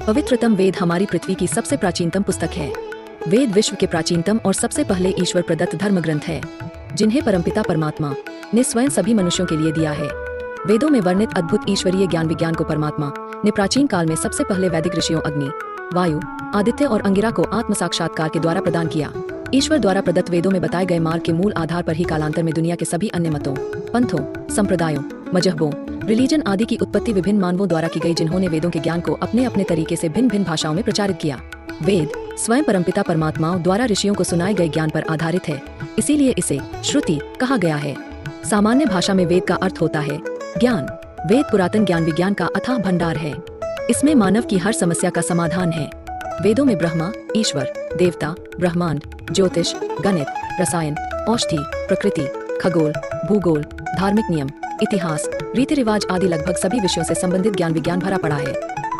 पवित्रतम वेद हमारी पृथ्वी की सबसे प्राचीनतम पुस्तक है। वेद विश्व के प्राचीनतम और सबसे पहले ईश्वर प्रदत्त धर्म ग्रंथ है, जिन्हें परमपिता परमात्मा ने स्वयं सभी मनुष्यों के लिए दिया है। वेदों में वर्णित अद्भुत ईश्वरीय ज्ञान विज्ञान को परमात्मा ने प्राचीन काल में सबसे पहले वैदिक ऋषियों अग्नि, वायु, आदित्य और अंगिरा को आत्म साक्षात्कार के द्वारा प्रदान किया। ईश्वर द्वारा प्रदत्त वेदों में बताए गए मार्ग के मूल आधार पर ही कालांतर में दुनिया के सभी अन्य मतों, पंथों, संप्रदायों, मजहबों, रिलीजन आदि की उत्पत्ति विभिन्न मानवों द्वारा की गई, जिन्होंने वेदों के ज्ञान को अपने अपने तरीके से भिन्न भिन्न भाषाओं में प्रचारित किया। वेद स्वयं परमपिता परमात्माओं द्वारा ऋषियों को सुनाए गए ज्ञान पर आधारित है, इसीलिए इसे श्रुति कहा गया है। सामान्य भाषा में वेद का अर्थ होता है ज्ञान। वेद पुरातन ज्ञान विज्ञान का अथाह भंडार है। इसमें मानव की हर समस्या का समाधान है। वेदों में ब्रह्मा, ईश्वर, देवता, ब्रह्मांड, ज्योतिष, गणित, रसायन, औषधि, प्रकृति, खगोल, भूगोल, धार्मिक नियम, इतिहास, रीति रिवाज आदि लगभग सभी विषयों से संबंधित ज्ञान विज्ञान भरा पड़ा है।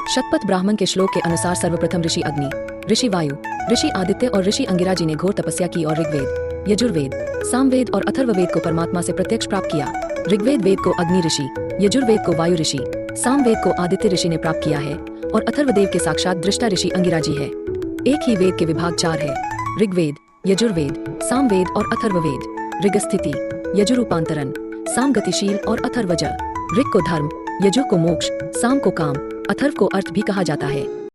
शतपथ ब्राह्मण के श्लोक के अनुसार सर्वप्रथम ऋषि अग्नि, ऋषि वायु, ऋषि आदित्य और ऋषि अंगिरा जी ने घोर तपस्या की और ऋग्वेद, यजुर्वेद, सामवेद और अथर्ववेद को परमात्मा से प्रत्यक्ष प्राप्त किया। ऋग्वेद वेद को अग्नि ऋषि, यजुर्वेद को वायु ऋषि, सामवेद को आदित्य ऋषि ने प्राप्त किया है और अथर्ववेद के साक्षात दृष्टा ऋषि अंगिरा जी है। एक ही वेद के विभाग 4 है: ऋग्वेद, यजुर्वेद, सामवेद और अथर्ववेद। ऋग स्थिति, यजु रूपांतरण, साम गतिशील और अथर्व जल। ऋग को धर्म, यजु को मोक्ष, साम को काम, अथर्व को अर्थ भी कहा जाता है।